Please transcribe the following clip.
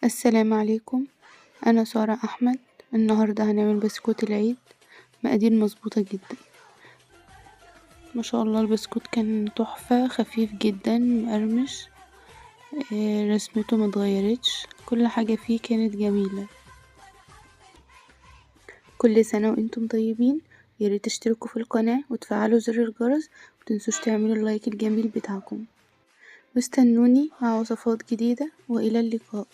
السلام عليكم. أنا سارة أحمد. النهاردة هنعمل بسكوت العيد. مقادير مظبوطة جدا. ما شاء الله البسكوت كان تحفة، خفيف جدا مقرمش. رسمته متغيرتش، كل حاجة فيه كانت جميلة. كل سنة وانتم طيبين. ياريت تشتركوا في القناة وتفعلوا زر الجرس، متنسوش تعملوا اللايك الجميل بتاعكم، واستنوني مع وصفات جديدة، وإلى اللقاء.